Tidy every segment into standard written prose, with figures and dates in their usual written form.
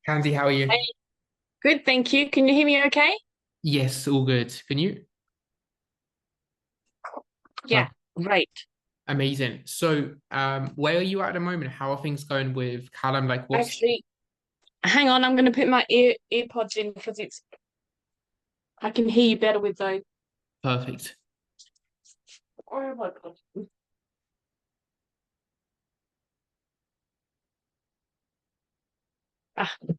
Candy, how are Hey, you? good, thank you. Can you hear me okay? Yes, all good. Can you? Yeah, great. Amazing. So, where are you at the moment? How are things going with Callum? Like, what's Actually, hang on, I'm going to put my earpods in because it's I can hear you better with those. perfect? Oh my God. Ah, there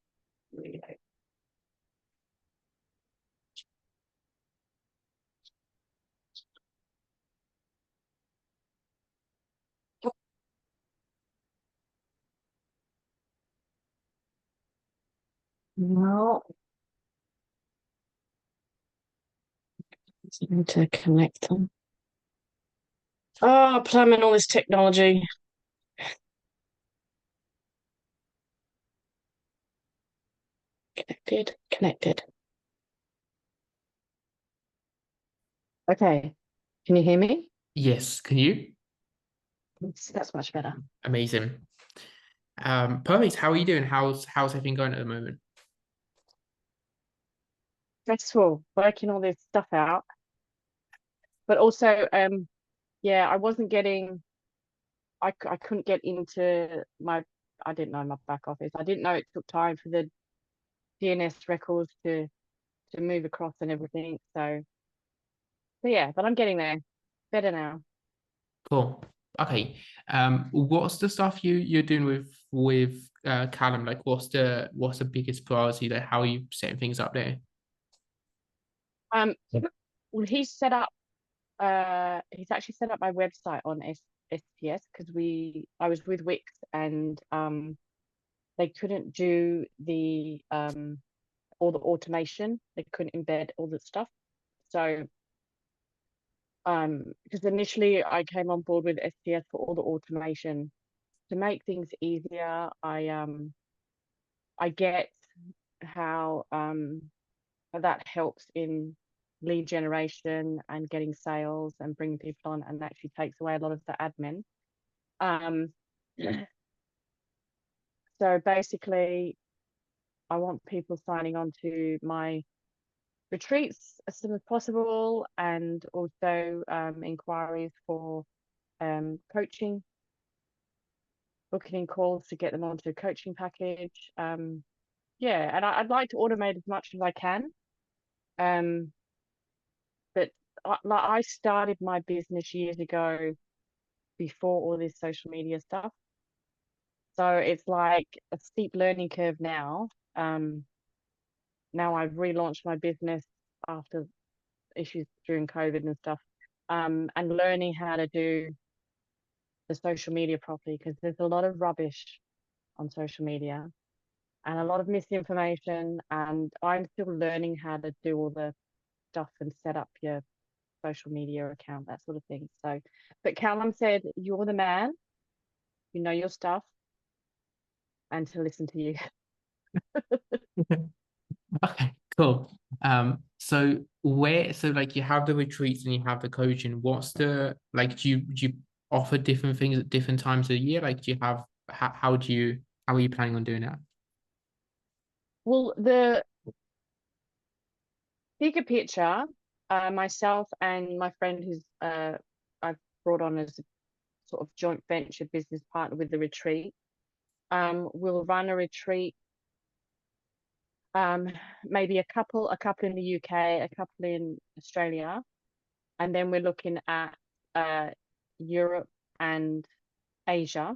we go. No, I need to connect them. Oh, plumbing all this technology. Connected, connected. Okay, can you hear me? Yes, can you? That's much better. Amazing. Perfect. How are you doing? How's everything going at the moment? Stressful, working all this stuff out, but also, yeah, I wasn't getting I couldn't get into I didn't know my back office. I didn't know it took time for the DNS records to move across and everything. So yeah, but I'm getting there. Better now. Cool. Okay. What's the stuff you're doing with Callum? Like, what's the biggest priority? Like, how are you setting things up there? Well, he's actually set up my website on SPS because we I was with Wix and they couldn't do the all the automation. They couldn't embed all the stuff. So because initially I came on board with SPS for all the automation to make things easier. I get how that helps in lead generation and getting sales and bringing people on, and actually takes away a lot of the admin. Um, so basically, I want people signing on to my retreats as soon as possible, and also inquiries for coaching, booking in calls to get them onto a coaching package. Yeah, and I'd like to automate as much as I can. Um, but like I started my business years ago before all this social media stuff. So it's like a steep learning curve now. Now I've relaunched my business after issues during COVID and stuff. And learning how to do the social media properly because there's a lot of rubbish on social media and a lot of misinformation. And I'm still learning how to do all the stuff and set up your social media account, that sort of thing. So, but Callum said, you're the man, you know your stuff, and to listen to you. Okay, cool. So like you have the retreats and you have the coaching. What's the like? Do you offer different things at different times of the year? Like, do you have how are you planning on doing that? Well, the bigger picture, myself and my friend who's I've brought on as a sort of joint venture business partner with the retreat, we'll run a retreat, um, maybe a couple in the UK, a couple in Australia, and then we're looking at uh, Europe and Asia.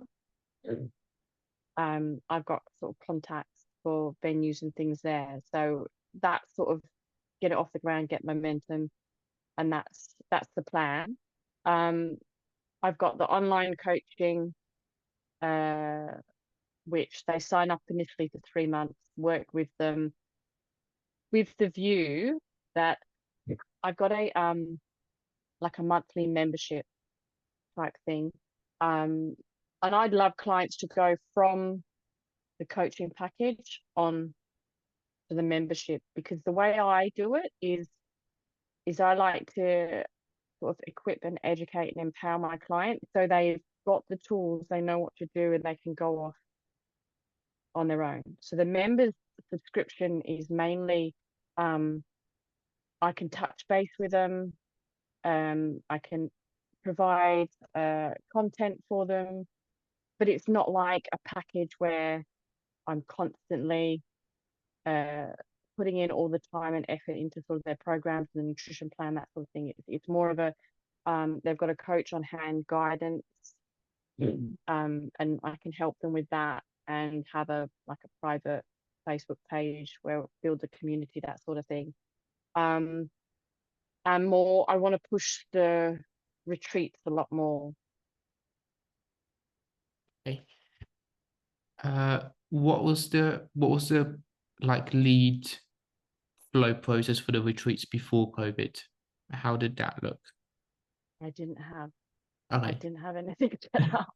I've got sort of contacts for venues and things there. So that sort of get it off the ground, get momentum, and that's the plan. Um, I've got the online coaching, uh, which they sign up initially for 3 months, work with them with the view that I've got a like a monthly membership type thing. Um, and I'd love clients to go from the coaching package on to the membership because the way I do it is I like to sort of equip and educate and empower my clients so they've got the tools, they know what to do, and they can go off on their own. So the members subscription is mainly I can touch base with them. I can provide content for them, but it's not like a package where I'm constantly uh, putting in all the time and effort into sort of their programs, the nutrition plan, that sort of thing. It's more of a they've got a coach on hand, guidance, and I can help them with that and have a private Facebook page where build a community, that sort of thing. And more, I want to push the retreats a lot more. Okay. What was the like lead flow process for the retreats before COVID? How did that look? I didn't have I Okay. didn't have anything set up.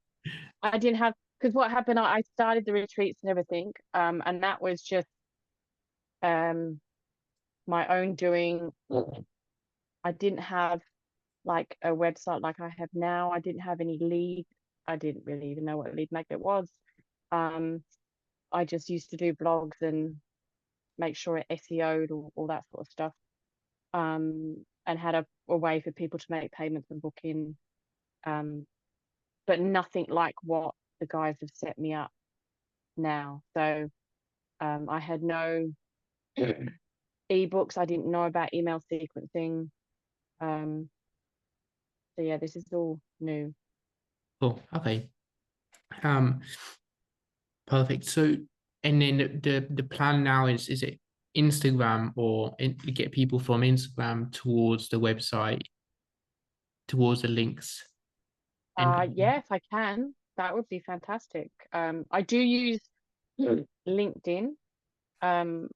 I didn't have, because what happened, I started the retreats and everything, and that was just um my own doing. I didn't have like a website like I have now. I didn't have any lead. I didn't really even know what a lead magnet was. Um, I just used to do blogs and make sure it SEO'd, all that sort of stuff. And had a way for people to make payments and book in. But nothing like what the guys have set me up now. So I had no ebooks. I didn't know about email sequencing. Um, so yeah, this is all new. Cool. Okay. Um, Perfect. So, and then the plan now is it Instagram or get people from Instagram towards the website, towards the links, and Yes, I can. That would be fantastic. I do use LinkedIn. Um,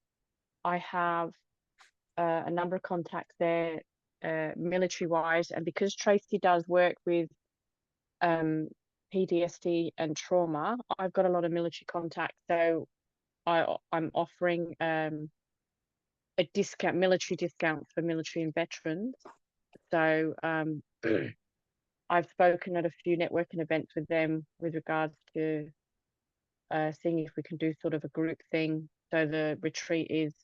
I have a number of contacts there, military wise, and because Tracy does work with um, PTSD and trauma, I've got a lot of military contacts. So I'm offering a discount, military discounts for military and veterans. So I've spoken at a few networking events with them with regards to seeing if we can do sort of a group thing. So the retreat is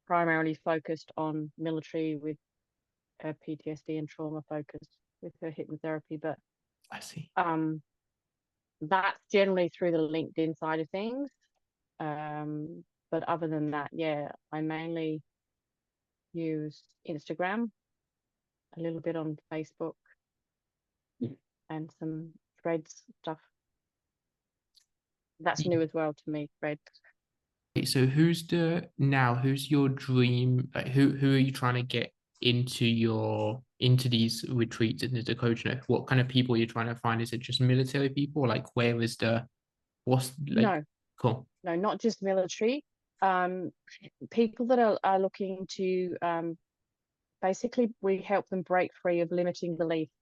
primarily focused on military with PTSD and trauma focus with her hypnotherapy, but I see. um, that's generally through the LinkedIn side of things. But other than that, yeah, I mainly use Instagram, a little bit on Facebook, and some Threads stuff. That's new as well to me, Threads. Okay, so who's your dream? Like who are you trying to get into these retreats and the coaching? Like, what kind of people are you trying to find? Is it just military people? Like where is the what's like No, cool? no, not just military. Um, People that are looking to basically we help them break free of limiting beliefs,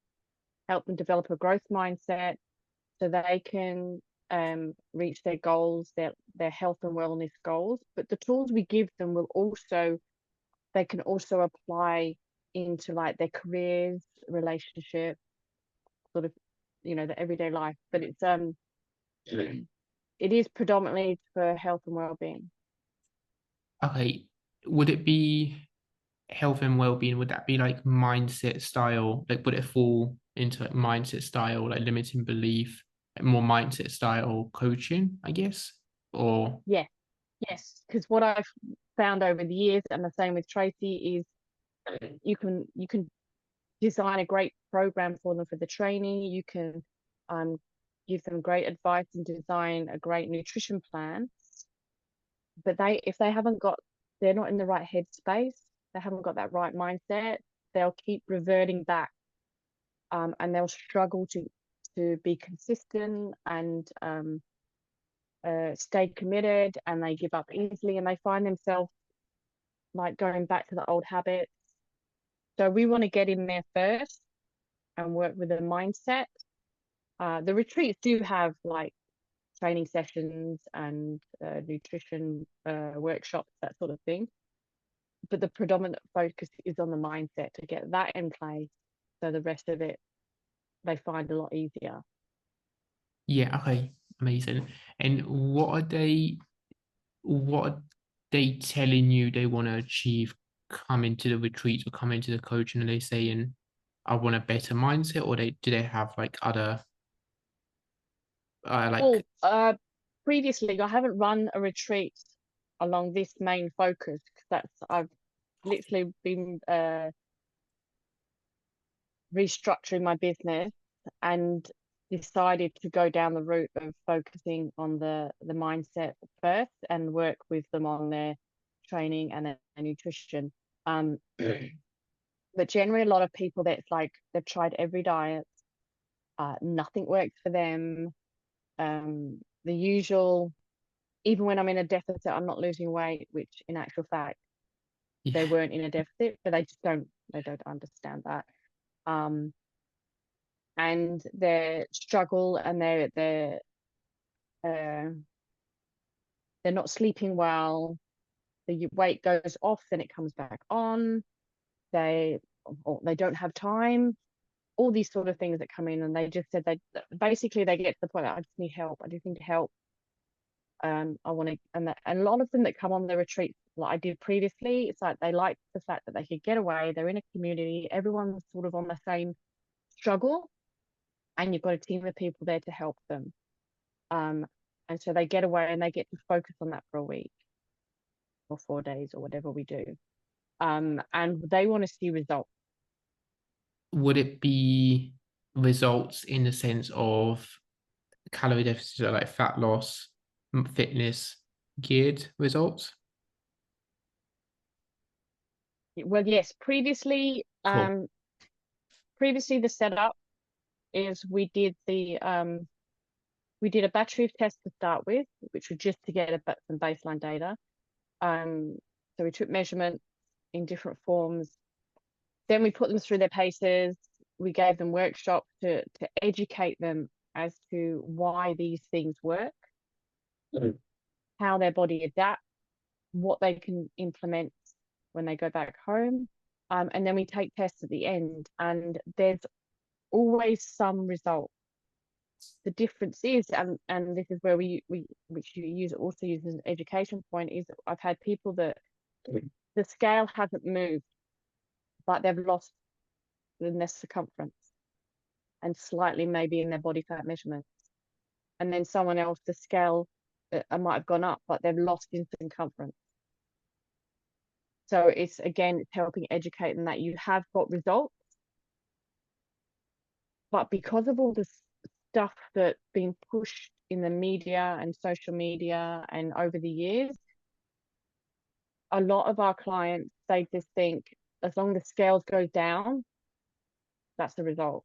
help them develop a growth mindset so they can reach their goals, their health and wellness goals. But the tools we give them they can also apply into like their careers, relationship, sort of, the everyday life. But it is predominantly for health and well-being. Okay, would it be health and well-being? Would that be like mindset style? Like would it fall into like mindset style, like limiting belief, like more mindset style coaching, I guess? Or Yeah, yes, because what I've found over the years, and the same with Tracy, is you can design a great program for them for the training. You can um, give them great advice and design a great nutrition plan. But if they haven't got, they're not in the right headspace. They haven't got that right mindset. They'll keep reverting back, and they'll struggle to be consistent and stay committed, and they give up easily, and they find themselves like going back to the old habits. So we want to get in there first and work with a mindset. The retreats do have like training sessions and nutrition workshops, that sort of thing. But the predominant focus is on the mindset to get that in place. So the rest of it they find a lot easier. yeah, okay. Amazing. And what are they telling you they want to achieve coming to the retreat or coming to the coaching? Are they saying, I want a better mindset, or do they have like other like Well, previously I haven't run a retreat along this main focus because I've literally been restructuring my business and decided to go down the route of focusing on the mindset first and work with them on their training and their nutrition. Um, but generally, a lot of people that's like they've tried every diet, nothing works for them. The usual, even when I'm in a deficit, I'm not losing weight, which in actual fact they yeah, weren't in a deficit, but they don't understand that. Um, and their struggle and uh, they're not sleeping well. The weight goes off, then it comes back on. They or they don't have time. All these sort of things that come in, and they just said they get to the point that I just need help. I just need help. I want to, and a lot of them that come on the retreats, like I did previously, it's like they like the fact that they could get away. They're in a community. Everyone's sort of on the same struggle, and you've got a team of people there to help them. Um, and so they get away and they get to focus on that for a week or 4 days or whatever we do. And they want to see results. would it be results in the sense of calorie deficit, or like fat loss, fitness geared results? Well, yes, Cool. previously the setup is we did a battery of tests to start with, which was just to get some baseline data. So we took measurements in different forms. Then we put them through their paces. We gave them workshops to educate them as to why these things work, how their body adapts, what they can implement when they go back home. And then we take tests at the end, and there's always some result. The difference is, and this is where we which you use as an education point, is I've had people that the scale hasn't moved, but they've lost in their circumference and slightly maybe in their body fat measurements. And then someone else, the scale might have gone up, but they've lost in circumference. So it's helping educate them that you have got results, but because of all the stuff that's been pushed in the media and social media and over the years, a lot of our clients, they just think as long as the scales go down, that's the result.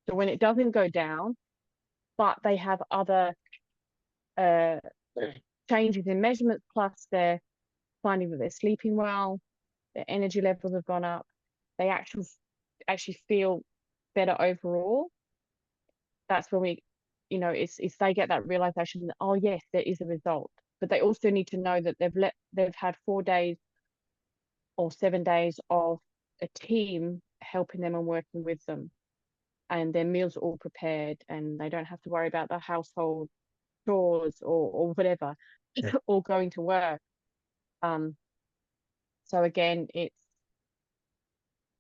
So when it doesn't go down, but they have other uh, changes in measurements, plus they're finding that they're sleeping well, their energy levels have gone up, they actually feel better overall. That's when it's they get that realization that, oh yes, there is a result. But they also need to know that they've had 4 days or 7 days of a team helping them and working with them, and their meals are all prepared, and they don't have to worry about the household chores or whatever, or going to work. So again,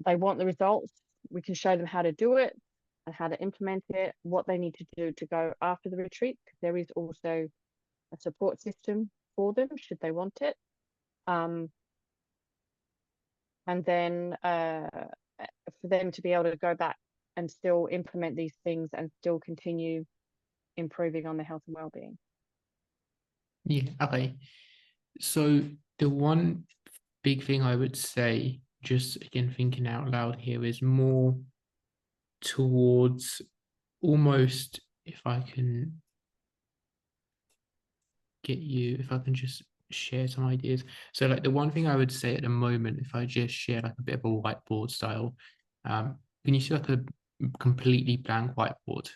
they want the results. We can show them how to do it and how to implement it, what they need to do to go after the retreat, because there is also a support system for them should they want it. And then for them to be able to go back and still implement these things and still continue improving on their health and well-being. Yeah, okay. So the one big thing I would say, just again thinking out loud here, is more towards almost, if I can if I can just share some ideas. So like the one thing I would say at the moment, if I just share like a bit of a whiteboard style, can you see like a completely blank whiteboard?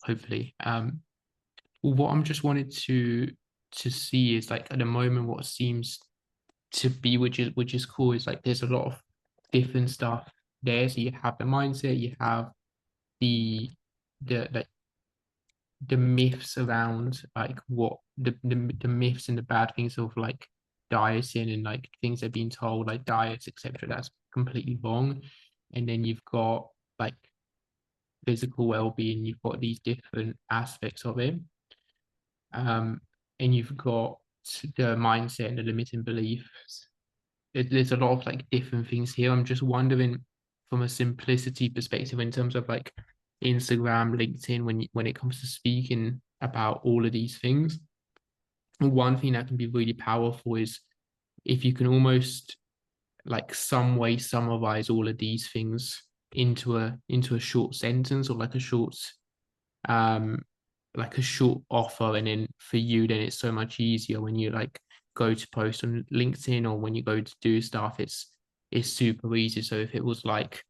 Hopefully. What I'm just wanted to see is like at the moment what seems to be, which is cool, is like there's a lot of different stuff there. So you have the mindset, you have the like the myths around like what the myths and the bad things of like dieting and like things they're being told, like diets, etc. That's completely wrong. And then you've got like physical well-being, you've got these different aspects of it. And you've got the mindset and the limiting beliefs. There's a lot of like different things here. I'm just wondering from a simplicity perspective in terms of like Instagram, LinkedIn, when it comes to speaking about all of these things, one thing that can be really powerful is if you can almost like some way summarize all of these things into a short sentence or um like a short offer, and then for you then it's so much easier when you like go to post on LinkedIn or when you go to do stuff, it's super easy. So if it was like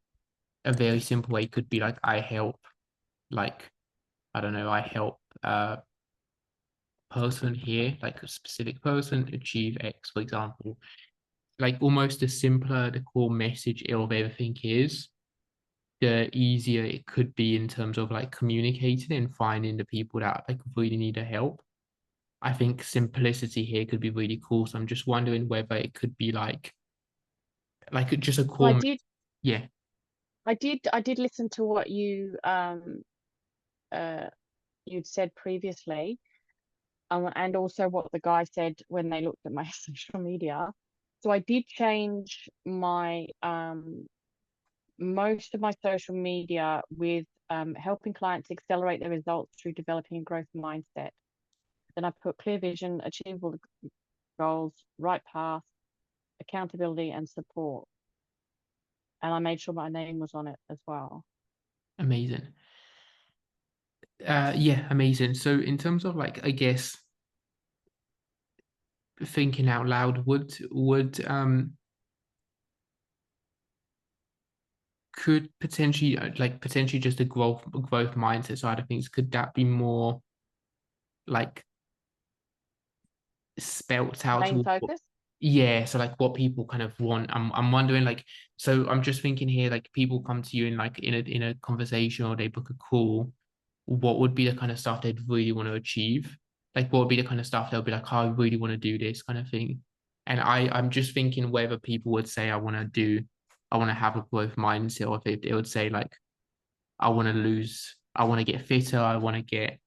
a very simple way, it could be like I help, like I don't know, I help person here, like a specific person achieve X, for example. Like almost the simpler the core message of everything is, the easier it could be in terms of like communicating and finding the people that like really need the help. I think simplicity here could be really cool. So I'm just wondering whether it could be like just a Well, core. Yeah, I did listen to what uh you'd said previously, and also what the guy said when they looked at my social media. So I did change my most of my social media with helping clients accelerate their results through developing a growth mindset. Then I put clear vision, achievable goals, right path, accountability, and support. And I made sure my name was on it as well. amazing. Yeah, amazing. So in terms of like, I guess thinking out loud, would could potentially like potentially just a growth mindset side of things, could that be more like spelt out Main to focus. yeah, so like what people kind of want. I'm wondering like, so I'm just thinking here, like people come to you in like in a conversation or they book a call, what would be the kind of stuff they'd really want to achieve? Like what would be the kind of stuff they'll be like, oh, I really want to do this kind of thing. And I'm just thinking whether people would say I want to have a growth mindset, or if they would say like I want to get fitter, I want to get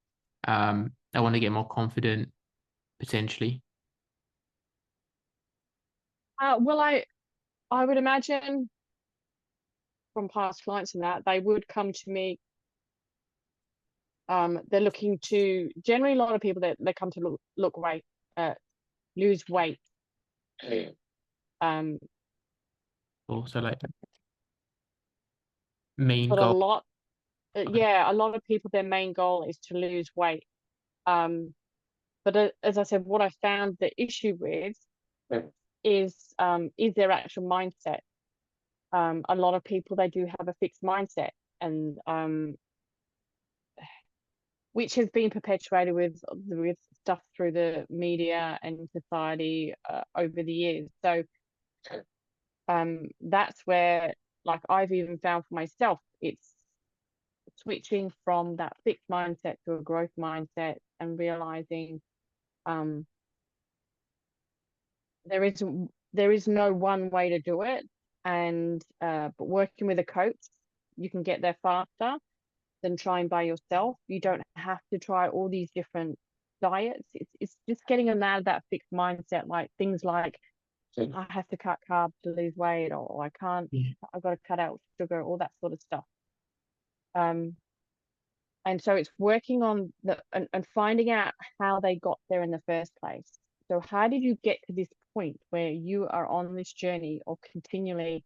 more confident potentially. Well, I would imagine from past clients and that they would come to me. They're looking to generally a lot of people that they come to look weight, lose weight. Um, Also like main but a goal. lot, Okay. yeah, a lot of people their main goal is to lose weight. Um, but as I said, what I found the issue with is their actual mindset. A lot of people they do have a fixed mindset, and which has been perpetuated with stuff through the media and society over the years. So that's where, like, I've even found for myself, it's switching from that fixed mindset to a growth mindset and realizing um, there is no one way to do it, and but working with a coach, you can get there faster than trying by yourself. You don't have to try all these different diets. It's just getting them out of that fixed mindset, like things like I have to cut carbs to lose weight, or I can't, Yeah. I've got to cut out sugar, all that sort of stuff. Um, and so it's working on and finding out how they got there in the first place. So how did you get to this point where you are on this journey or continually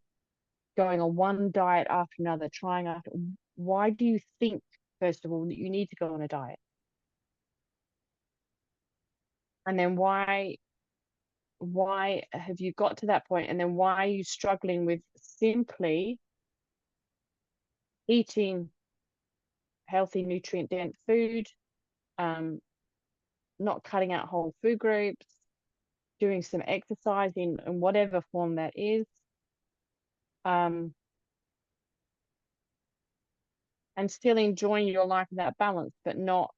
going on one diet after another, trying after? Why do you think, first of all, that you need to go on a diet? And then why have you got to that point? And then why are you struggling with simply eating healthy, nutrient dense food, um, not cutting out whole food groups, doing some exercise in whatever form that is, um, and still enjoying your life in that balance, but not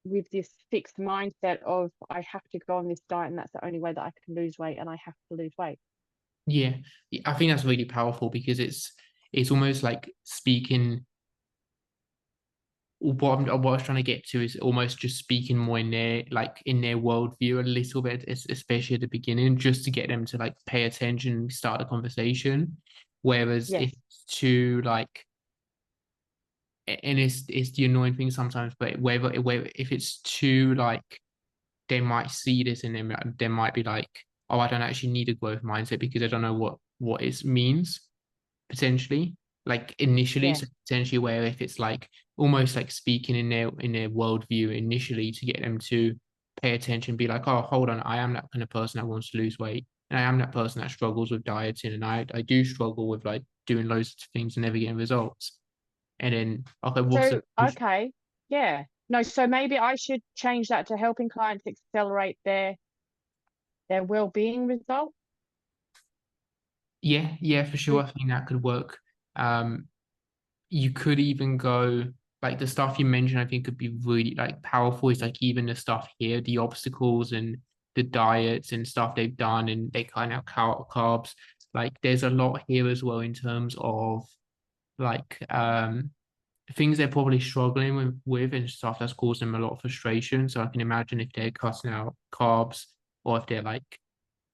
with this fixed mindset of I have to go on this diet and that's the only way that I can lose weight and I have to lose weight. Yeah, I think that's really powerful because it's almost like speaking. What I was trying to get to is almost just speaking more in their like in their worldview a little bit, especially at the beginning, just to get them to like pay attention, start a conversation. Whereas if Yes. it's too like, and it's the annoying thing sometimes, but whether if it's too like, they might see this and then they might be like, oh, I don't actually need a growth mindset because I don't know what it means potentially, like initially. Yeah. So potentially where if it's like almost like speaking in their worldview initially to get them to pay attention, be like, oh, hold on, I am that kind of person that wants to lose weight. And I am that person that struggles with dieting. And I do struggle with like doing loads of things and never getting results. And then, okay, what's the So, okay. Yeah. No, so maybe I should change that to helping clients accelerate their well-being results. yeah, yeah, for sure. With I think that could work. Um, you could even go like the stuff you mentioned, I think could be really like powerful. Is like even the stuff here, the obstacles and the diets and stuff they've done, and they kind of carbs. Like there's a lot here as well in terms of like things they're probably struggling with and stuff that's causing them a lot of frustration. So I can imagine if they're cutting out carbs or if they're like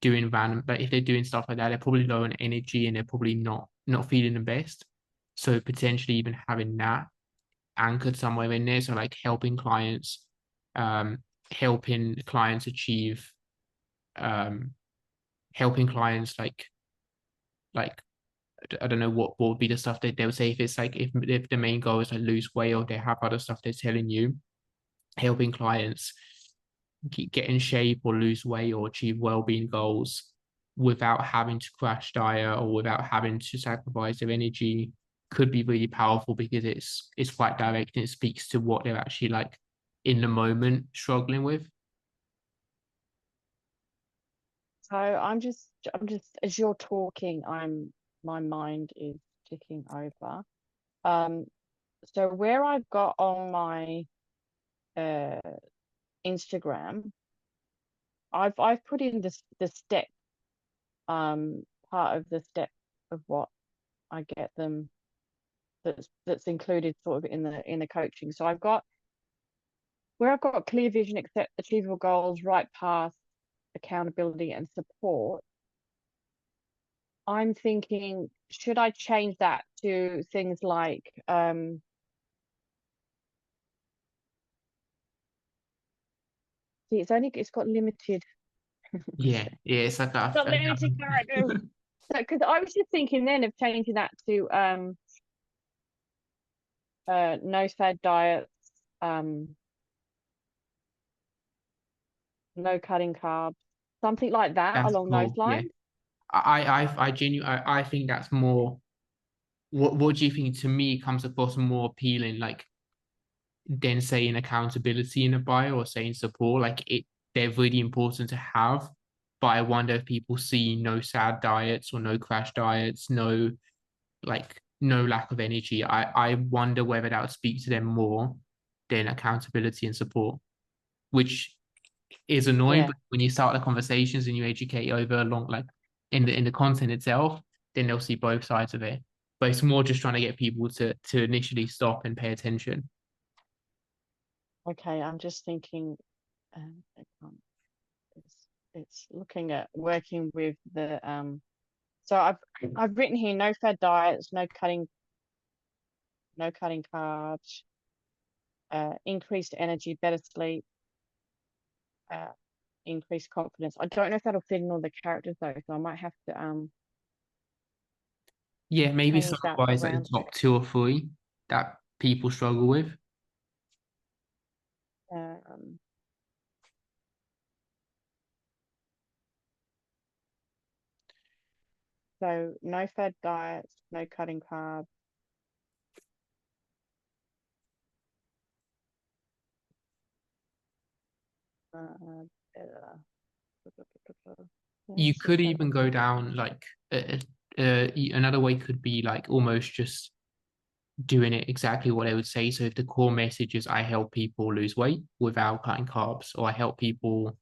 doing random, like if they're doing stuff like that, they're probably low on energy and they're probably not feeling the best. So potentially even having that anchored somewhere in there. So like um, helping clients achieve, um, helping clients like I don't know what would be the stuff that they would say if it's like if the main goal is like lose weight or they have other stuff they're telling you, helping clients get in shape or lose weight or achieve well-being goals without having to crash diet or without having to sacrifice their energy could be really powerful because it's quite direct and it speaks to what they're actually like in the moment struggling with. So I'm just as you're talking, my mind is ticking over. Um, so where I've got on my uh Instagram, I've put in the step part of the step of what I get them that's included sort of in the coaching. So I've got where I've got clear vision, accept achievable goals, right path, accountability, and support. I'm thinking, should I change that to things like see, it's got limited Yeah, yeah, it's like got limited characters. So because I was just thinking then of changing that to no fad diets, um no cutting carbs, something like that that's along those cool. Yeah, lines. I think that's more. What do you think? To me, comes across more appealing. Like than saying accountability in a bio or saying support. Like they're really important to have. But I wonder if people see no sad diets or no crash diets, no lack of energy. I wonder whether that would speak to them more than accountability and support, which is annoying. Yeah. But when you start the conversations and you educate over a long like in the content itself, then they'll see both sides of it. But it's more just trying to get people to initially stop and pay attention. Okay. I'm just thinking. I can't- it's looking at working with the So I've written here no fad diets, no cutting carbs, increased energy, better sleep, uh, increased confidence. I don't know if that'll fit in all the characters though, so I might have to Yeah, maybe change that summarize like the around a bit. top two or three that people struggle with. Um, so no fad diets, no cutting carbs. Uh, uh, You let's could just have a even go think. down like another way could be like almost just doing it exactly what I would say. So if the core message is I help people lose weight without cutting carbs, or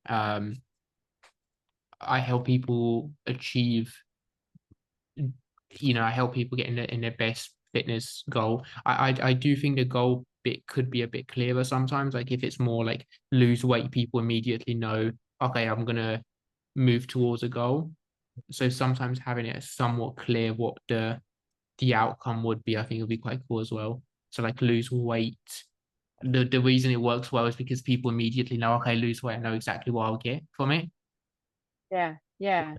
um, I help people achieve, I help people get in their best fitness goal. I do think the goal bit could be a bit clearer sometimes. Like if it's more like lose weight, people immediately know, okay, I'm gonna move towards a goal. So sometimes having it somewhat clear what the outcome would be, I think would be quite cool as well. So like lose weight. The reason it works well is because people immediately know, okay, lose weight, I know exactly what I'll get from it, Yeah, yeah.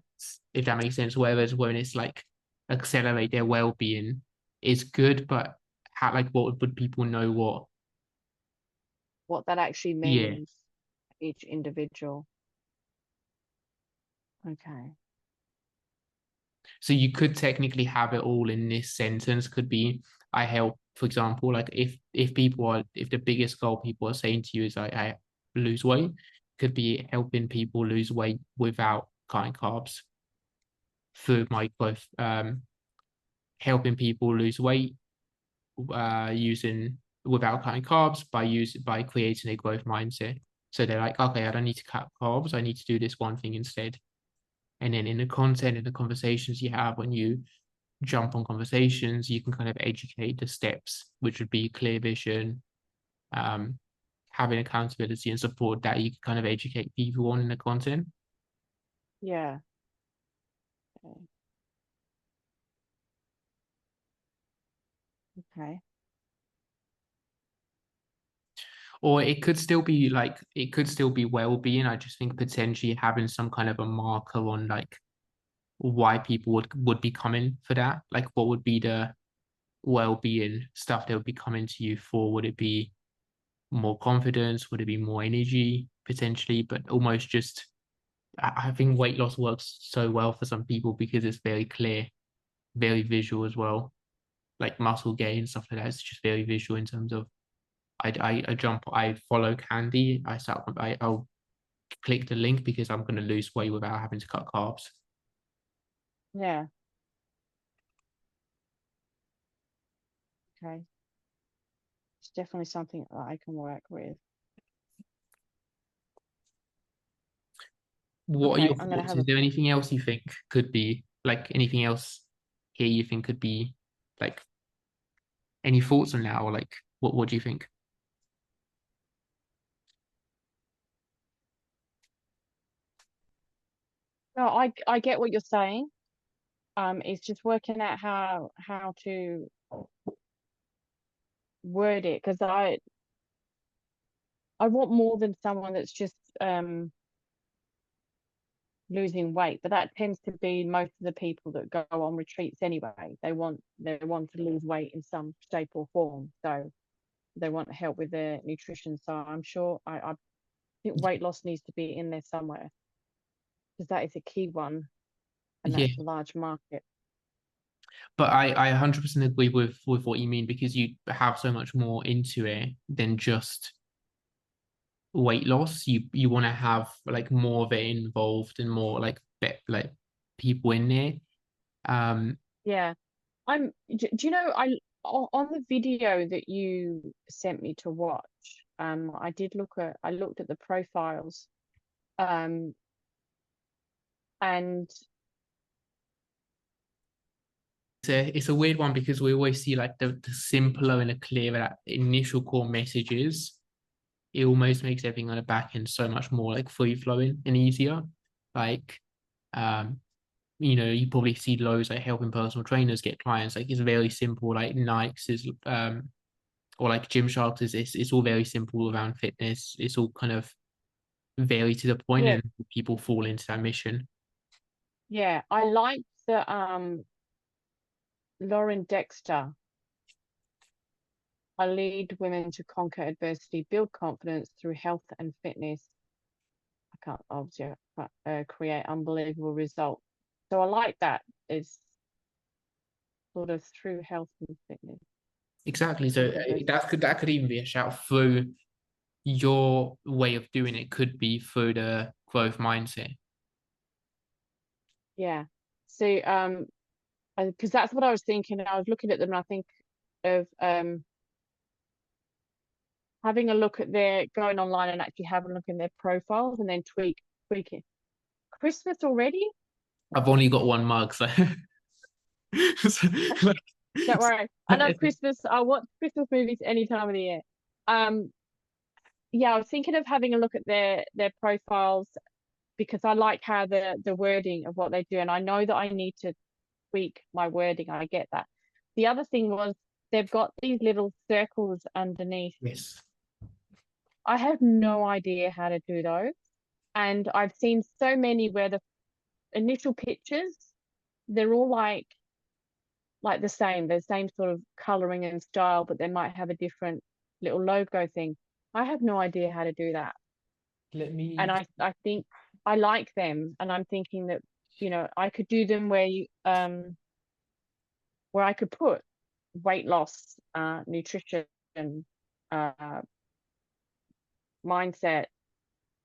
if that makes sense. Whereas when it's like accelerate their well-being is good, but how, like, what would people know what? What that actually Yeah. means, each individual. Okay. So you could technically have it all in this sentence. Could be I help, for example, like if the biggest goal people are saying to you is I lose weight, could be helping people lose weight without cutting carbs through my growth, helping people lose weight using without cutting carbs by creating a growth mindset. So they're like, okay, I don't need to cut carbs, I need to do this one thing instead. And then in the content and the conversations you have when you jump on conversations, you can kind of educate the steps, which would be clear vision, um, having accountability and support that you can kind of educate people on in the content. Yeah. Okay. Okay. Or it could still be like it could still be well-being. I just think potentially having some kind of a marker on like why people would be coming for that. Like what would be the well-being stuff they would be coming to you for? Would it be more confidence? Would it be more energy potentially? But almost just I think weight loss works so well for some people because it's very clear, very visual as well. Like muscle gain, stuff like that. It's just very visual in terms of I follow Candy. I'll click the link because I'm going to lose weight without having to cut carbs. Yeah. Okay. It's definitely something that I can work with. What are Okay, your I'm gonna thoughts? have Is a there anything else you think could be like anything else here you think could be like any thoughts on that or like what do you think? no, I get what you're saying. It's just working out how to word it because I want more than someone that's just losing weight, but that tends to be most of the people that go on retreats anyway. They want to lose weight in some shape or form. So they want help with their nutrition. So I'm sure I think weight loss needs to be in there somewhere because that is a key one and Yeah, that's a large market. but I 100% agree with what you mean because you have so much more into it than just weight loss. You want to have like more of it involved and more like people in there. Um, Yeah. Do you know, on the video that you sent me to watch, I looked at the profiles, um, and it's a weird one because we always see like the simpler and the clearer that initial core message is. It almost makes everything on the back end so much more like free flowing and easier. Like, um, you probably see loads like helping personal trainers get clients. Like it's very simple. Like Nike's is or like Gymshark is it's all very simple around fitness. It's all kind of very to the point, yeah, and people fall into that mission. yeah, I liked the Lauren Dexter. I lead women to conquer adversity, build confidence through health and fitness. I can't obviously create unbelievable results. So I like that. It's sort of through health and fitness, Exactly. So through adversity. that could even be a shout through your way of doing it could be through the growth mindset. Yeah. So because that's what I was thinking. I was looking at them and I think of having a look at their going online and actually having a look in their profiles and then tweak it. Christmas already? I've only got one mug, so, so, like, Don't worry. I love it's- Christmas. I watch Christmas movies any time of the year. Um, yeah, I was thinking of having a look at their profiles because I like how the wording of what they do, and I know that I need to tweak my wording. I get that. The other thing was they've got these little circles underneath. yes, I have no idea how to do those. And I've seen so many where the initial pictures, they're all like the same sort of coloring and style, but they might have a different little logo thing. I have no idea how to do that. let And me. I think I like them, and I'm thinking that, I could do them where I could put weight loss, nutrition, uh, mindset,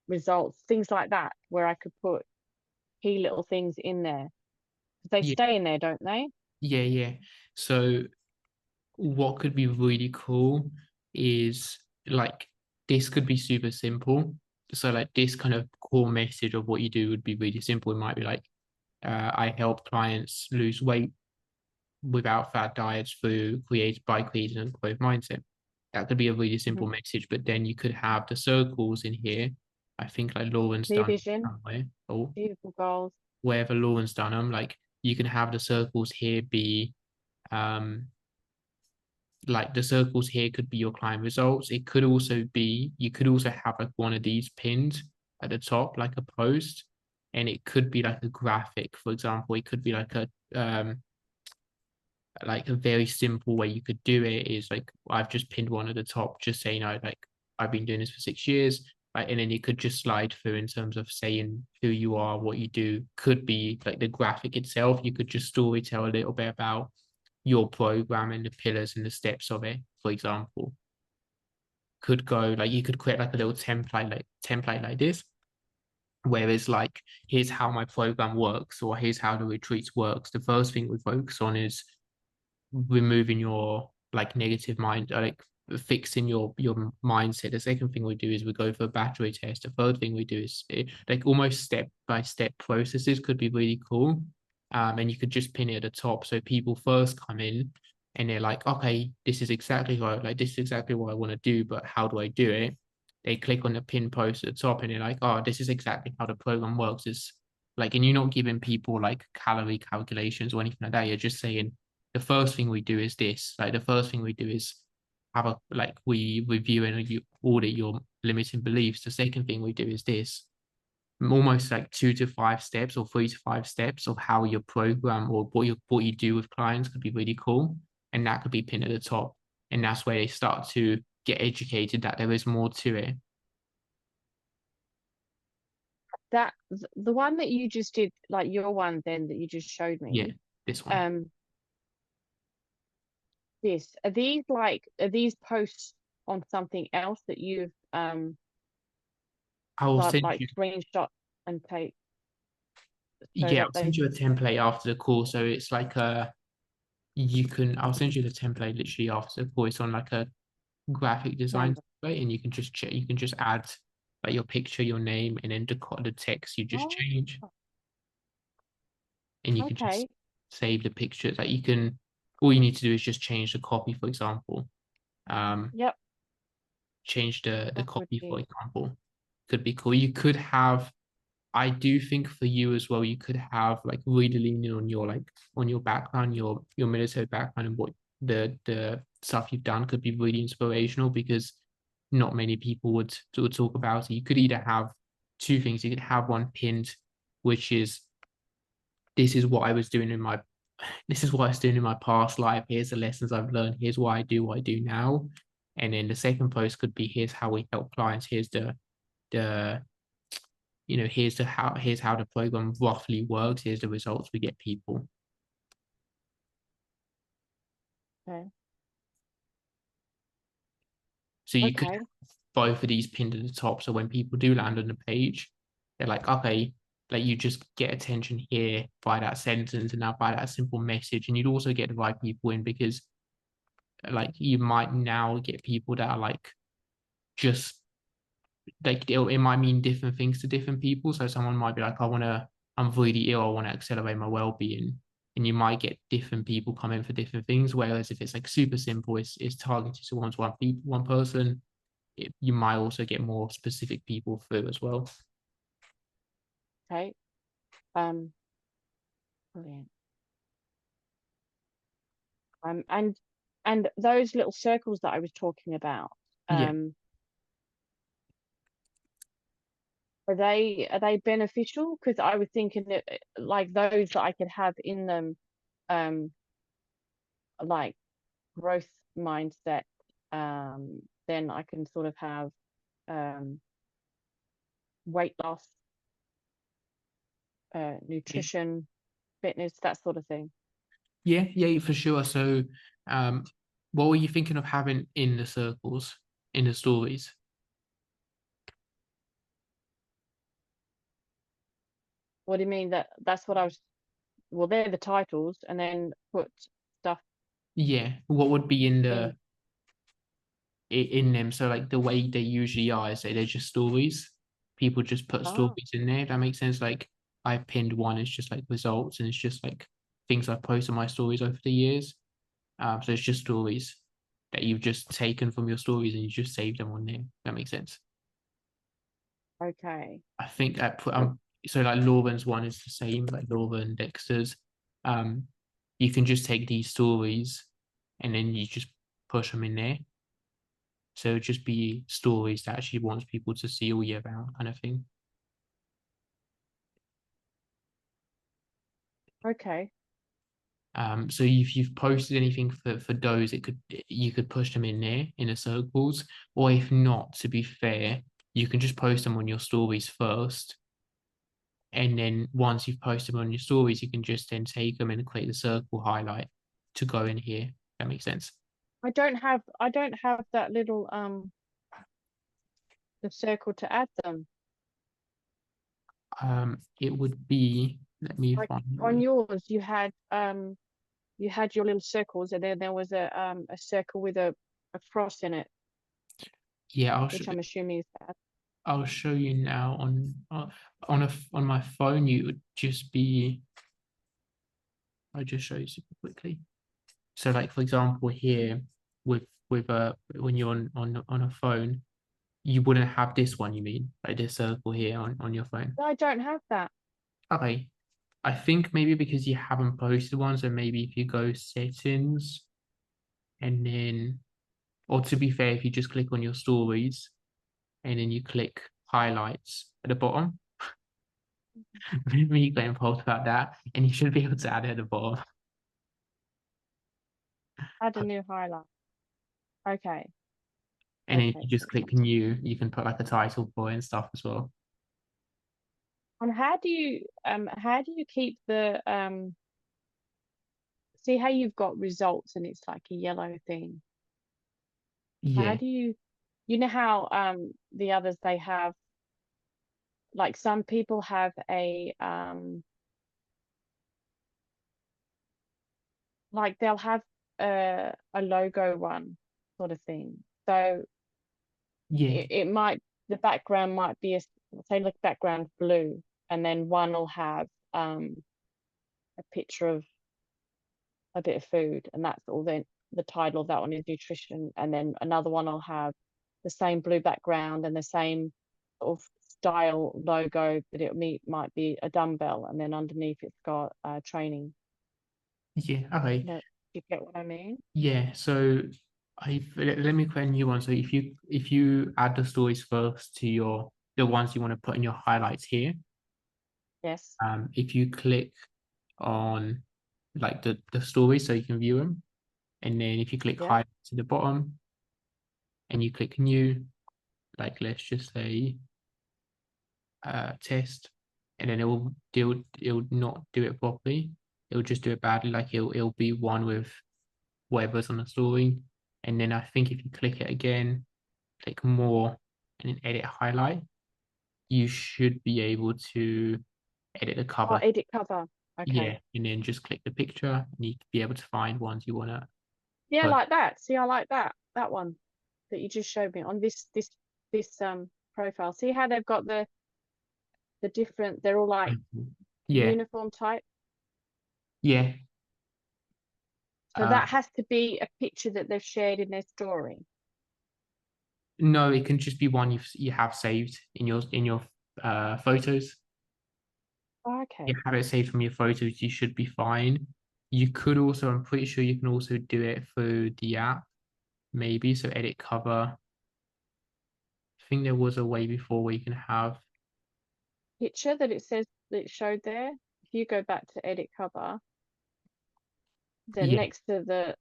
results, things like that, where I could put key little things in there. They Yeah, stay in there, don't they? yeah. So what could be really cool is like this could be super simple. So like this kind of core message of what you do would be really simple. It might be like, I help clients lose weight without fad diets through creating a growth mindset. That could be a really simple Mhm. message, but then you could have the circles in here. I think like Lauren's Clear done vision, somewhere, or beautiful goals. wherever Lauren's done them. Like you can have the circles here be um like the circles here could be your client results. It could also be, you could also have like one of these pinned at the top, like a post, and it could be like a graphic, for example. It could be like a very simple way you could do it is like I've just pinned one at the top, just saying like I've been doing this for 6 years. Right, and then you could just slide through in terms of saying who you are, what you do. Could be like the graphic itself. You could just story tell a little bit about your program and the pillars and the steps of it, for example. Could go like you could create like a little template like this, where it's like, here's how my program works, or here's how the retreats works. The first thing we focus on is removing your like negative mind, like fixing your mindset. The second thing we do is we go for a battery test. The third thing we do is like almost step by step processes could be really cool. And you could just pin it at the top so people first come in and they're like, okay, this is exactly what like this is exactly what I want to do, but how do I do it? They click on the pin post at the top and they're like, oh, this is exactly how the program works. It's like, and you're not giving people like calorie calculations or anything like that. You're just saying the first thing we do is this. Like the first thing we do is have a like we review and you audit your limiting beliefs. The second thing we do is this. Almost like 2 to 5 steps or 3 to 5 steps of how your program or what you do with clients could be really cool. And that could be pinned at the top. And that's where they start to get educated that there is more to it. That the one that you just did, like your one then that you just showed Yeah, me, this one. um, are these posts on something else that you've I will send like you, screenshot and take so yeah, that I'll send you a template after the call. So it's like I'll send you the template literally after the call. It's on like a graphic design wonderful. template, and you can just check, you can just add like your picture, your name, and then the text you just Oh, change, and you can just okay. save the pictures. Like you can, all you need to do is just change the copy, for example. Um, Yep, change the that would copy, for be example. Could be cool. You could have, I do think for you as well, you could have like really leaning on your like on your background, your military background, and what the stuff you've done could be really inspirational because not many people would talk about it. You could either have two things. You could have one pinned, which is this is what I was doing in my this is what I was doing in my past life. Here's the lessons I've learned. Here's why I do what I do now. And then the second post could be here's how we help clients. Here's the here's how the program roughly works. Here's the results we get people. okay. So you could Okay. have both of these pinned at the top. So when people do land on the page, they're like, okay, like you just get attention here by that sentence and now by that simple message. And you'd also get the right people in because like you might now get people that are like just like it might mean different things to different people. So someone might be like, I'm really ill, I want to accelerate my well-being. And you might get different people come in for different things. Whereas if it's like super simple, it's targeted towards one person, you might also get more specific people through as well. Okay. Brilliant. And those little circles that I was talking about, Yeah. are they beneficial? Because I was thinking that like those that I could have in them, um, like growth mindset, then I can sort of have um weight loss, Yeah. nutrition, fitness, that sort of thing. Yeah, for sure. So um what were you thinking of having in the circles, in the stories? What do you mean that's what I was, well, they're the titles, and then put stuff Yeah. What would be in in. them? So like the way they usually are is they're just stories. People just put Oh, stories in there. If that makes sense. Like I pinned one, it's just like results, and it's just like things I've posted on my stories over the years. So it's just stories that you've just taken from your stories and you just saved them on there. That makes sense. okay. I think I put Oh, so like Lauren's one is the same, like Lauren Dexter's. Um, you can just take these stories and then you just push them in there. So it'd just be stories that actually wants people to see all year round, kind of thing. okay. So if you've posted anything for those, you could push them in there in the circles, or if not, to be fair, you can just post them on your stories first, and then once you've posted them on your stories, you can just then take them and create the circle highlight to go in here. That makes sense. I don't have that little the circle to add them. It would be, let me Like find on it. yours, you had your little circles, and then there was a circle with a cross in it, Yeah, which I'm assuming is that. I'll show you now on my phone. You would just be, I'll just show you super quickly. So like for example here with when you're on a phone, you wouldn't have this one, you mean? Like this circle here on your phone. I don't have that. Okay. I think maybe because you haven't posted one, so maybe if you go settings and then, or to be fair, if you just click on your stories and then you click highlights at the bottom, maybe you get involved about that, and you should be able to add it at the bottom. Add a new highlight. Okay. And then if Okay. you just click new, you can put like a title for it and stuff as well. And how do you keep the see how you've got results and it's like a yellow thing? How Yeah, do you know how the others, they have, like, some people have a like they'll have a logo one sort of thing. So yeah, it might, the background might be say like background blue, and then one will have a picture of a bit of food, and that's all. Then the title of that one is nutrition, and then another one will have the same blue background and the same sort of style logo, but might be a dumbbell, and then underneath it's got training. yeah. Okay. No, you get what I mean? Yeah. So let me create a new one. So if you add the stories first to your the ones you want to put in your highlights here, Yes. if you click on like the stories so you can view them, and then if you click Yeah. highlights at the bottom and you click new, like let's just say test, and then it will not do it properly. It'll just do it badly. Like it'll be one with whatever's on the story. And then I think if you click it again, click more, and then edit highlight, you should be able to edit the Oh, cover. edit cover. Yeah, Okay. and then just click the picture, and you be able to find ones you wanna. Yeah, But like that. See, I like that one that you just showed me on this profile. See how they've got the different, they're all like yeah, uniform type. yeah. So Uh, that has to be a picture that they've shared in their story. no, it can just be one you have saved in your photos. Oh, You okay. have it saved from your photos, you should be fine. You could also, I'm pretty sure you can also do it through the app, maybe. So edit cover. I think there was a way before where you can have, Picture that it says that it showed there. If you go back to edit cover, then yeah, next to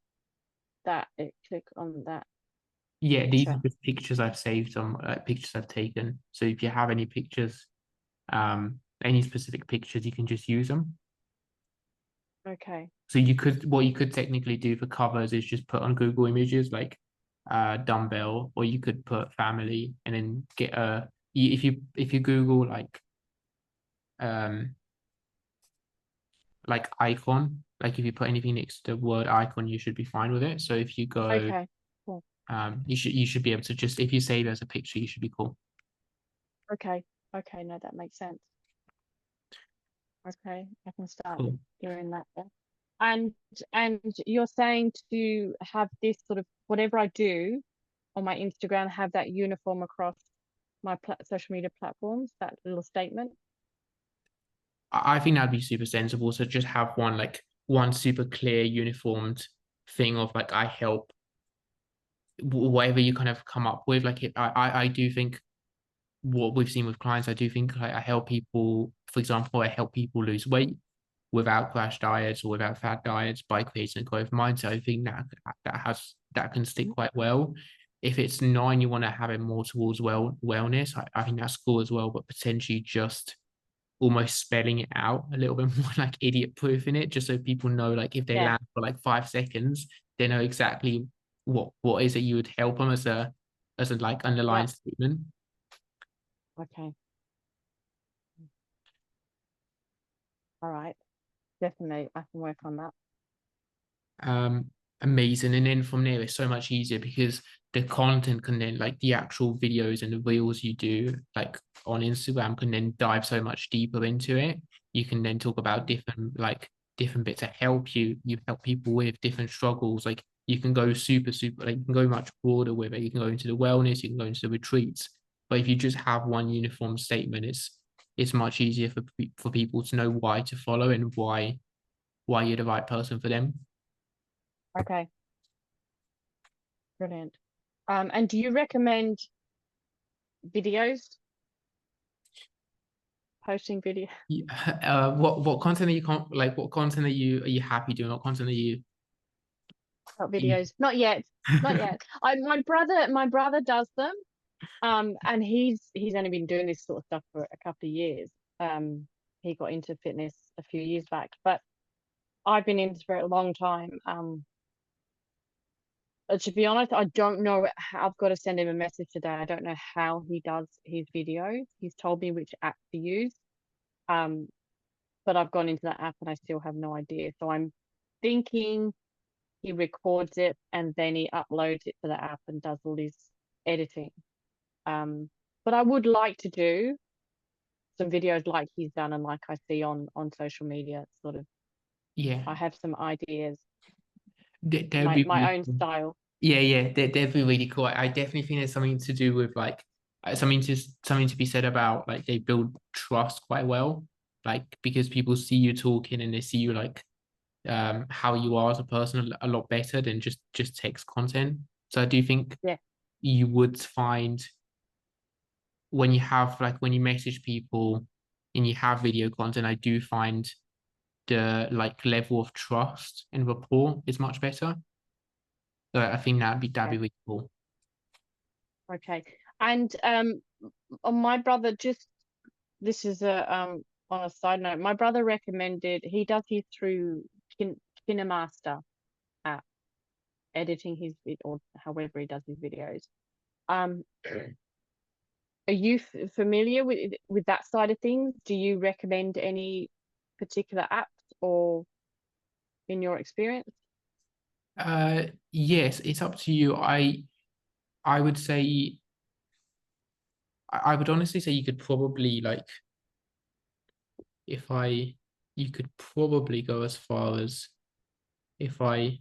that, click on that yeah, these are picture. just pictures I've saved on pictures I've taken. So if you have any pictures, any specific pictures, you can just use them. Okay. So what you could technically do for covers is just put on Google Images like dumbbell, or you could put family and then get if you Google um like icon, like if you put anything next to the word icon, you should be fine with it. So if you go Okay. Cool. you should be able to just if you save as a picture, you should be cool. Okay. Okay. No, that makes sense. Okay. I can start Cool. doing that then. And and you're saying to have this sort of whatever I do on my Instagram, have that uniform across my social media platforms, that little statement. I think that'd be super sensible. So just have one super clear, uniformed thing of like I help whatever you kind of come up with. I do think what we've seen with clients, I do think I help people. For example, I help people lose weight without crash diets or without fad diets by creating a growth mindset. I think that can stick quite well. If it's nine, you want to have it more towards wellness. I think that's cool as well, but potentially just almost spelling it out a little bit more like idiot proofing it, just so people know like if they Yeah. land for like 5 seconds, they know exactly what is it you would help them as a like Yeah. underlying statement. Okay. All right. Definitely. I can work on that. um Amazing. And then from there it's so much easier because the content can then like the actual videos and the reels you do like on Instagram can then dive so much deeper into it. You can then talk about different bits of help you help people with different struggles. Like you can go super like you can go much broader with it. You can go into the wellness, you can go into the retreats. But if you just have one uniform statement, it's much easier for people to know why to follow and why you're the right person for them. Okay. Brilliant. And do you recommend videos, posting video What content are you what content are you happy doing? What content not are you videos? Not yet. Not yet. My brother does them. And he's only been doing this sort of stuff for a couple of years. He got into fitness a few years back, but I've been into it for a long time. To be honest, I don't know how, I've got to send him a message today. I don't know how he does his videos. He's told me which app to use. Um, but I've gone into that app and I still have no idea. So I'm thinking he records it and then he uploads it to the app and does all his editing. Um, but I would like to do some videos like he's done and like I see on social media. Sort of, yeah, I have some ideas, that'd my be really my own cool. style. Yeah, that'd be really cool. I definitely think there's something to do with like something to be said about like they build trust quite well. Like because people see you talking and they see you like how you are as a person a lot better than just text content. So I do think Yeah. you would find when you have like when you message people and you have video content, I do find the like level of trust and rapport is much better. So I think that'd be Okay. really cool. Okay. And on my brother, just this is a on a side note, my brother recommended he does his through KineMaster app, editing his or however he does his videos. Um, are you familiar with that side of things? Do you recommend any particular apps or in your experience? Yes, it's up to you. I would say I would honestly say you could probably like if I you could probably go as far as if I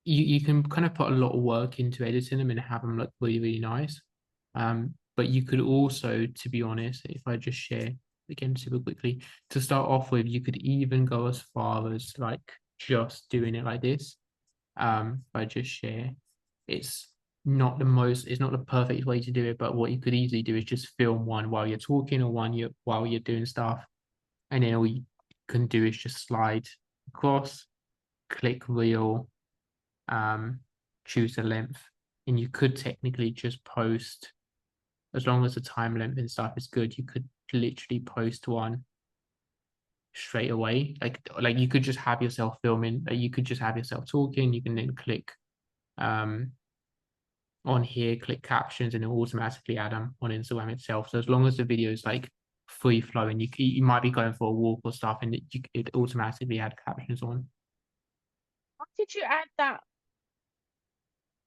you can kind of put a lot of work into editing them and have them look really, really nice. But you could also, to be honest, if I just share again super quickly, to start off with, you could even go as far as like just doing it like this. If I just share. It's it's not the perfect way to do it, but what you could easily do is just film one while you're talking or while you're doing stuff. And then all you can do is just slide across, click reel, um, choose a length, and you could technically just post as long as the time length and stuff is good. You could literally post one straight away. Like you could just have yourself filming. Like you could just have yourself talking. You can then click um on here, click captions, and it'll automatically add them on Instagram itself. So as long as the video is like free flowing, you might be going for a walk or stuff, and it automatically add captions on. How did you add that?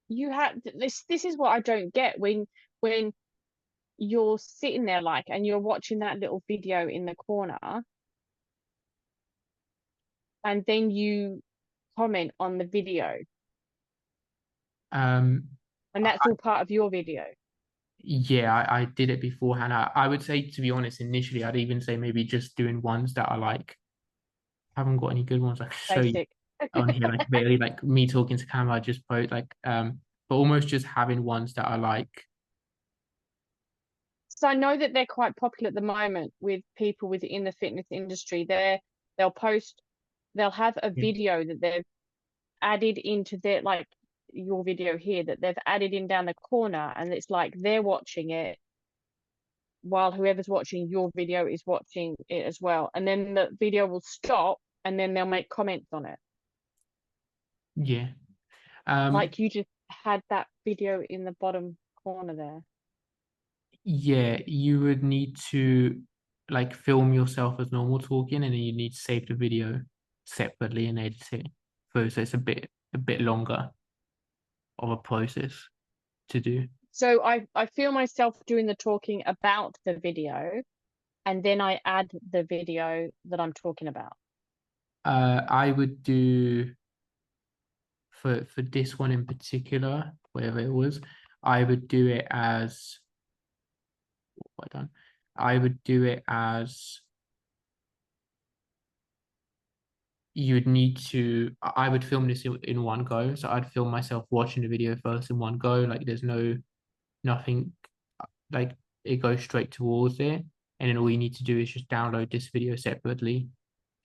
You had this is what I don't get when you're sitting there like and you're watching that little video in the corner and then you comment on the video Um, and that's all part of your video. Yeah, I did it beforehand. I would say, to be honest, initially, I'd even say maybe just doing ones that are like, haven't got any good ones I can show you Basic. on here, like really like me talking to camera, just post like, but almost just having ones that are like, So I know that they're quite popular at the moment with people within the fitness industry. They'll post, they'll have a yeah, video that they've added into their like your video here that they've added in down the corner, and it's like they're watching it while whoever's watching your video is watching it as well. And then the video will stop and then they'll make comments on it. yeah. Um, Like you just had that video in the bottom corner there. yeah, you would need to like film yourself as normal talking, and then you need to save the video separately and edit it through. So it's a bit longer of a process to do. So I feel myself doing the talking about the video and then I add the video that I'm talking about. I would do for this one in particular, whatever it was, I would do it as what have I done? I would do it as you would need to. I would film this in one go. So I'd film myself watching the video first in one go. Like there's nothing like it goes straight towards it, and then all you need to do is just download this video separately,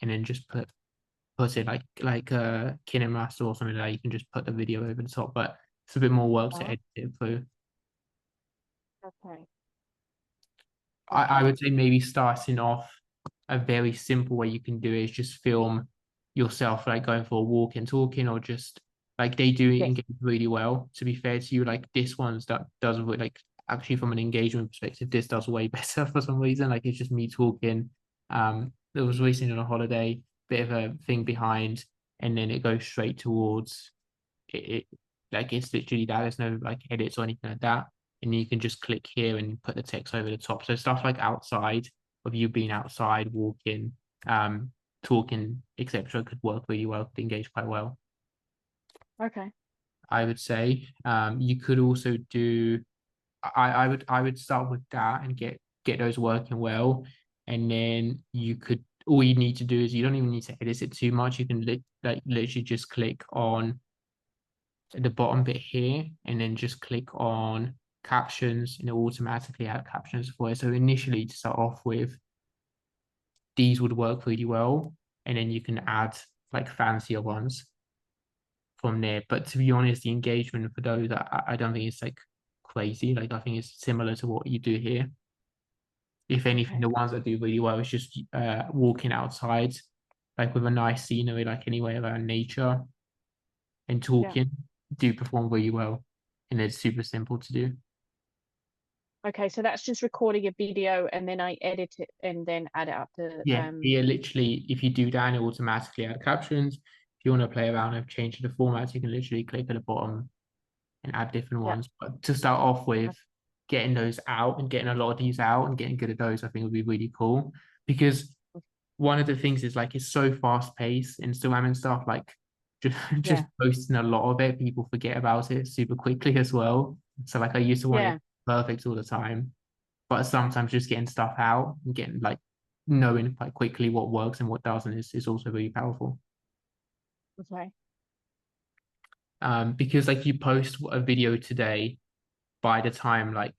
and then just put it like KineMaster or something like that. You can just put the video over the top, but it's a bit more work to Oh, edit it through. okay. I Okay. would say maybe starting off a very simple way you can do it is just film yourself like going for a walk and talking, or just like they do Yes. engage really well. To be fair to you, like this one's that does like actually from an engagement perspective, this does way better for some reason. Like it's just me talking. There was recently on a holiday, bit of a thing behind, and then it goes straight towards it like it's literally that. There's no like edits or anything like that. And you can just click here and put the text over the top. So stuff like outside of you being outside, walking, um, talking, etc., could work really well, could engage quite well. Okay. I would say. You could also do I would start with that and get those working well. And then you could all you need to do is you don't even need to edit it too much. You can like literally just click on the bottom bit here and then just click on captions and it will automatically add captions for it. So initially to start off with, these would work really well. And then you can add like fancier ones from there. But to be honest, the engagement for those, I don't think it's like crazy. Like I think it's similar to what you do here. If anything, Okay. the ones that do really well is just walking outside, like with a nice scenery, like anywhere around nature and Yeah. talking do perform really well. And it's super simple to do. Okay. So that's just recording a video and then I edit it and then add it up to Yeah, literally, if you do that, it automatically add captions. If if you want to play around and change the formats, you can literally click at the bottom and add different Yeah. ones. But to start off with, getting those out and getting a lot of these out and getting good at those, I think would be really cool. Because one of the things is like it's so fast paced, Instagram and stuff, like just Yeah. posting a lot of it, people forget about it super quickly as well. So like I used to want it Yeah. perfect all the time, but sometimes just getting stuff out and getting like knowing quite quickly what works and what doesn't is also really powerful. Okay. Because like you post a video today, by the time like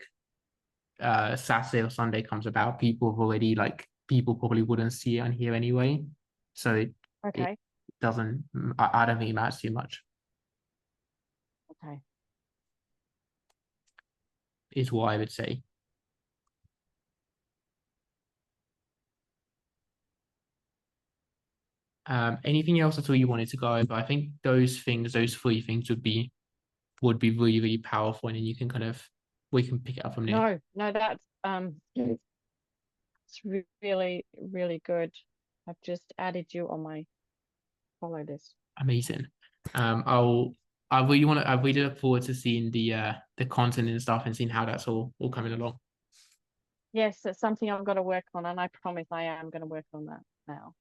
Saturday or Sunday comes about, people have already like people probably wouldn't see it on here anyway. So it Okay. doesn't I don't think it matters too much, Okay. is what I would say. Anything else at all you wanted to go over? I think those things, those three things would be really, really powerful, and then you can kind of we can pick it up from there. No, no, that's it's really, really good. I've just added you on my follow list. Amazing. I'll I really look forward to seeing the content and stuff and seeing how that's all coming along. Yes, it's something I've got to work on, and I promise I am going to work on that now.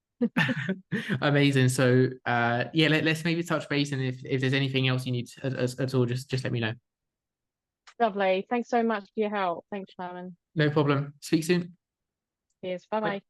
Amazing. So yeah, let's maybe touch base, and if there's anything else you need at all, just let me know. Lovely. Thanks so much for your help. Thanks, Shannon. No problem. Speak soon. Cheers. Bye Bye. bye.